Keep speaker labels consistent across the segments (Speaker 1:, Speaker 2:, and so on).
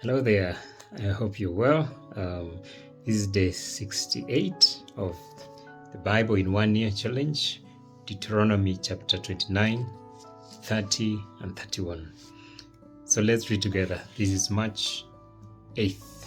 Speaker 1: Hello there. I hope you're well. This is day 68 of the Bible in 1 Year Challenge, Deuteronomy chapter 29, 30, and 31. So let's read together. This is March 8th.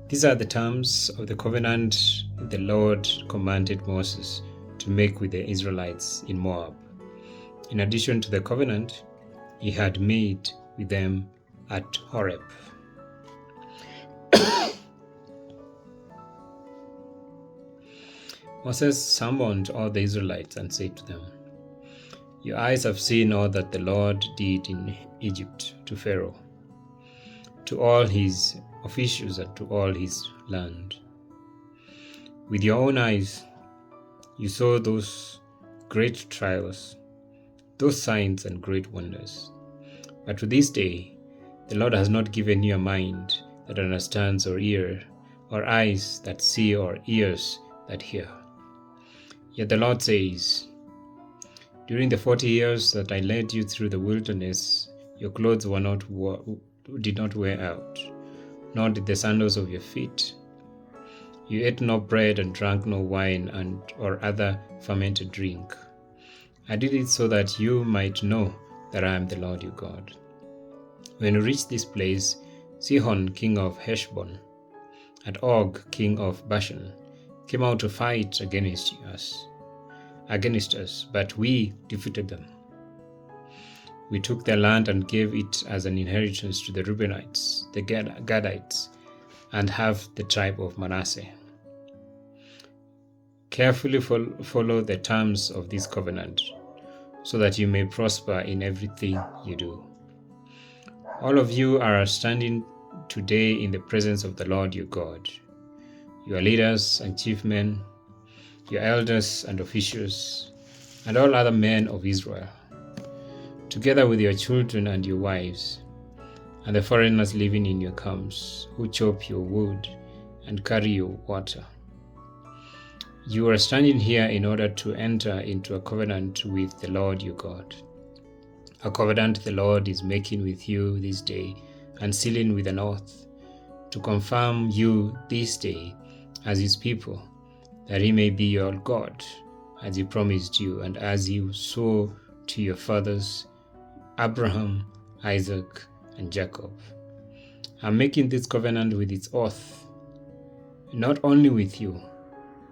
Speaker 1: These are the terms of the covenant the Lord commanded Moses to make with the Israelites in Moab. In addition to the covenant he had made with them at Horeb. Moses summoned all the Israelites and said to them, "Your eyes have seen all that the Lord did in Egypt to Pharaoh, to all his officials and to all his land. With your own eyes you saw those great trials, those signs and great wonders. But to this day the Lord has not given you a mind that understands, or ear, or eyes that see, or ears that hear. Yet the Lord says, during the 40 years that I led you through the wilderness, your clothes did not wear out, nor did the sandals of your feet. You ate no bread and drank no wine or other fermented drink. I did it so that you might know that I am the Lord your God. When you reach this place, Sihon, king of Heshbon, and Og, king of Bashan, came out to fight against us, but we defeated them. We took their land and gave it as an inheritance to the Reubenites, the Gadites, and half the tribe of Manasseh. Carefully follow the terms of this covenant, so that you may prosper in everything you do. All of you are standing today in the presence of the Lord your God, your leaders and chief men, your elders and officials, and all other men of Israel, together with your children and your wives, and the foreigners living in your camps, who chop your wood and carry your water. You are standing here in order to enter into a covenant with the Lord your God, a covenant the Lord is making with you this day and sealing with an oath, to confirm you this day as his people, that he may be your God, as he promised you and as he swore to your fathers, Abraham, Isaac, and Jacob. I'm making this covenant with its oath, not only with you,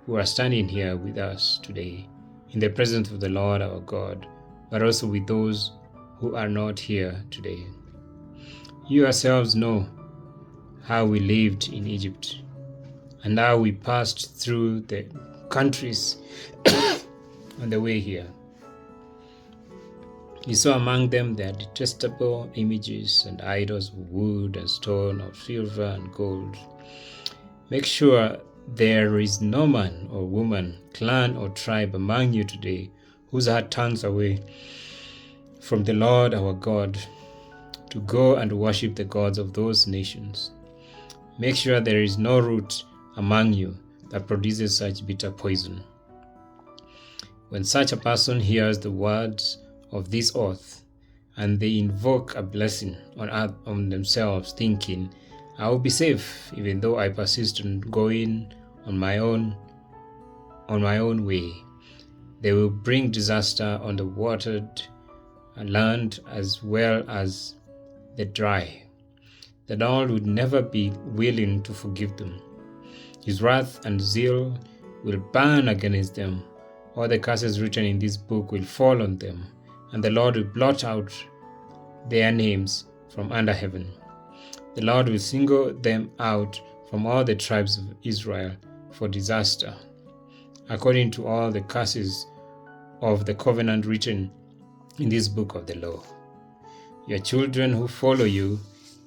Speaker 1: who are standing here with us today in the presence of the Lord our God, but also with those who are not here today. You yourselves know how we lived in Egypt, and how we passed through the countries on the way here. You saw among them their detestable images and idols of wood and stone, of silver and gold. Make sure there is no man or woman, clan or tribe among you today whose heart turns away from the Lord our God to go and worship the gods of those nations. Make sure there is no root among you that produces such bitter poison. When such a person hears the words of this oath, and they invoke a blessing on themselves, thinking, I will be safe even though I persist on going on my own way, they will bring disaster on the watered land as well as the dry. The Lord would never be willing to forgive them. His wrath and zeal will burn against them. All the curses written in this book will fall on them, and the Lord will blot out their names from under heaven. The Lord will single them out from all the tribes of Israel for disaster, according to all the curses of the covenant written in this book of the law. Your children who follow you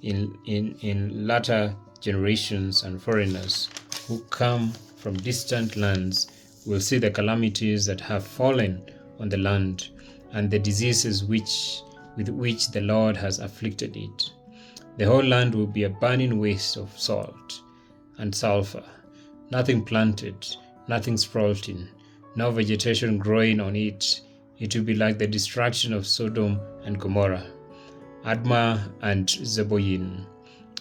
Speaker 1: in latter generations, and foreigners who come from distant lands will see the calamities that have fallen on the land, and the diseases with which the Lord has afflicted it. The whole land will be a burning waste of salt and sulfur, nothing planted, nothing sprouting, no vegetation growing on it. It will be like the destruction of Sodom and Gomorrah, Admah and Zeboyim,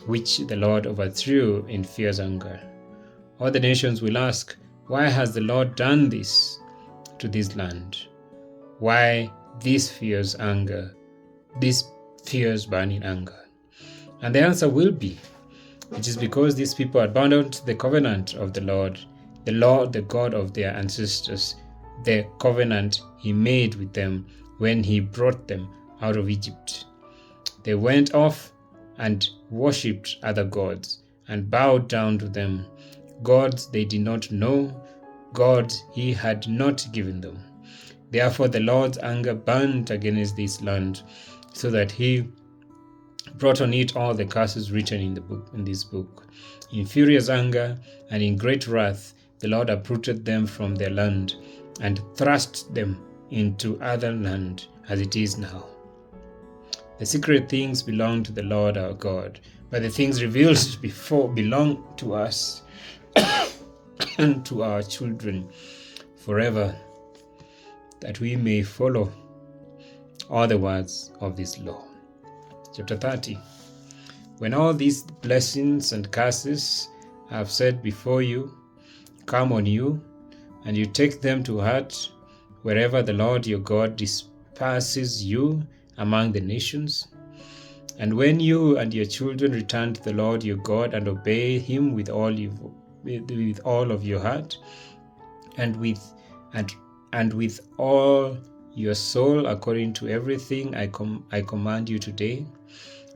Speaker 1: which the Lord overthrew in fierce anger. All the nations will ask, why has the Lord done this to this land? Why this fierce anger, this fierce burning anger? And the answer will be, it is because these people abandoned the covenant of the Lord, the God of their ancestors, the covenant he made with them when he brought them out of Egypt. They went off and worshipped other gods and bowed down to them, gods they did not know, gods he had not given them. Therefore the Lord's anger burned against this land, so that he brought on it all the curses written in this book. In furious anger and in great wrath, the Lord uprooted them from their land and thrust them into other land as it is now. The secret things belong to the Lord our God, but the things revealed before belong to us and to our children forever, that we may follow all the words of this law. Chapter 30. When all these blessings and curses I have said before you come on you, and you take them to heart wherever the Lord your God disperses you among the nations, and when you and your children return to the Lord your God and obey him with all of your heart and with all your soul, according to everything I command you today,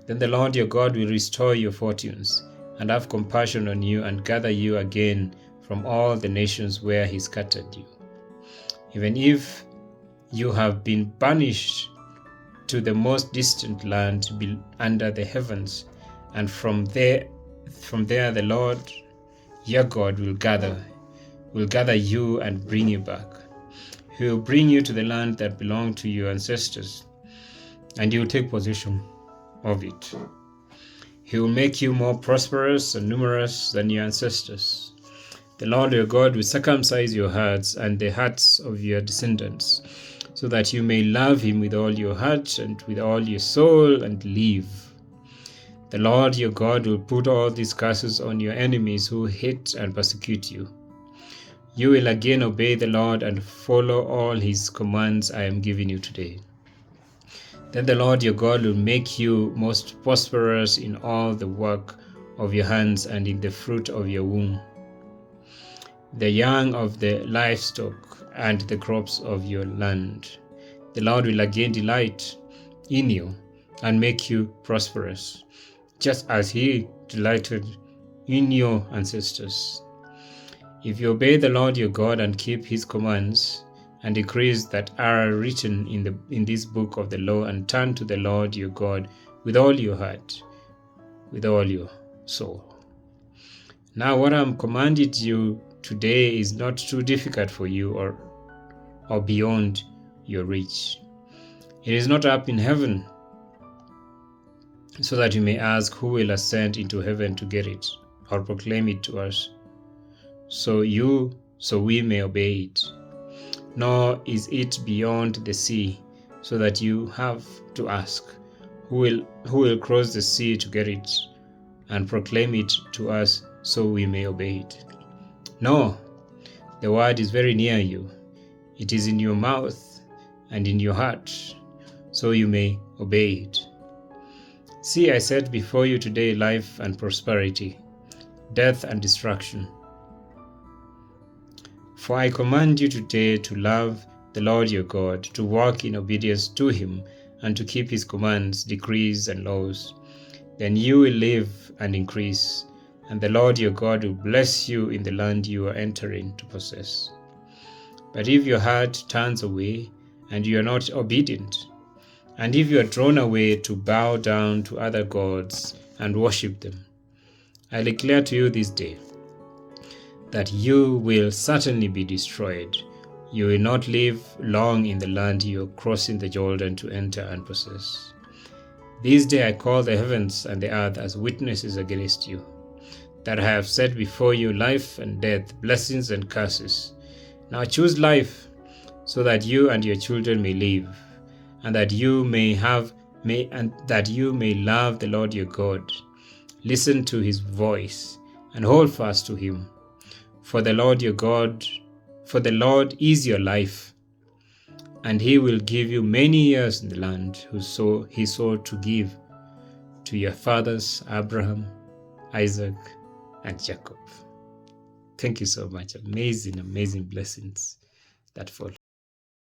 Speaker 1: then the Lord your God will restore your fortunes and have compassion on you and gather you again from all the nations where he scattered you. Even if you have been banished to the most distant land under the heavens, and from there the Lord your God will gather you and bring you back. He will bring you to the land that belonged to your ancestors, and you will take possession of it. He will make you more prosperous and numerous than your ancestors. The Lord your God will circumcise your hearts and the hearts of your descendants, so that you may love him with all your heart and with all your soul and live. The Lord your God will put all these curses on your enemies who hate and persecute you. You will again obey the Lord and follow all his commands I am giving you today. Then the Lord your God will make you most prosperous in all the work of your hands and in the fruit of your womb, the young of the livestock and the crops of your land. The Lord will again delight in you and make you prosperous, just as he delighted in your ancestors. If you obey the Lord your God and keep his commands and decrees that are written in this book of the law, and turn to the Lord your God with all your heart, with all your soul. Now what I am commanded you today is not too difficult for you or beyond your reach. It is not up in heaven, so that you may ask, who will ascend into heaven to get it, or proclaim it to us, so we may obey it. Nor is it beyond the sea, so that you have to ask, who will cross the sea to get it, and proclaim it to us, so we may obey it. No, the word is very near you. It is in your mouth and in your heart, so you may obey it. See, I set before you today life and prosperity, death and destruction. For I command you today to love the Lord your God, to walk in obedience to him, and to keep his commands, decrees, and laws. Then you will live and increase, and the Lord your God will bless you in the land you are entering to possess. But if your heart turns away, and you are not obedient, and if you are drawn away to bow down to other gods and worship them, I declare to you this day that you will certainly be destroyed. You will not live long in the land you are crossing the Jordan to enter and possess. This day I call the heavens and the earth as witnesses against you, that I have set before you life and death, blessings and curses. Now choose life, so that you and your children may live, and that you may love the Lord your God, Listen to his voice and hold fast to him. For the Lord is your life, and he will give you many years in the land he swore to give to your fathers, Abraham, Isaac, and Jacob. Thank you so much. Amazing, amazing blessings that follow.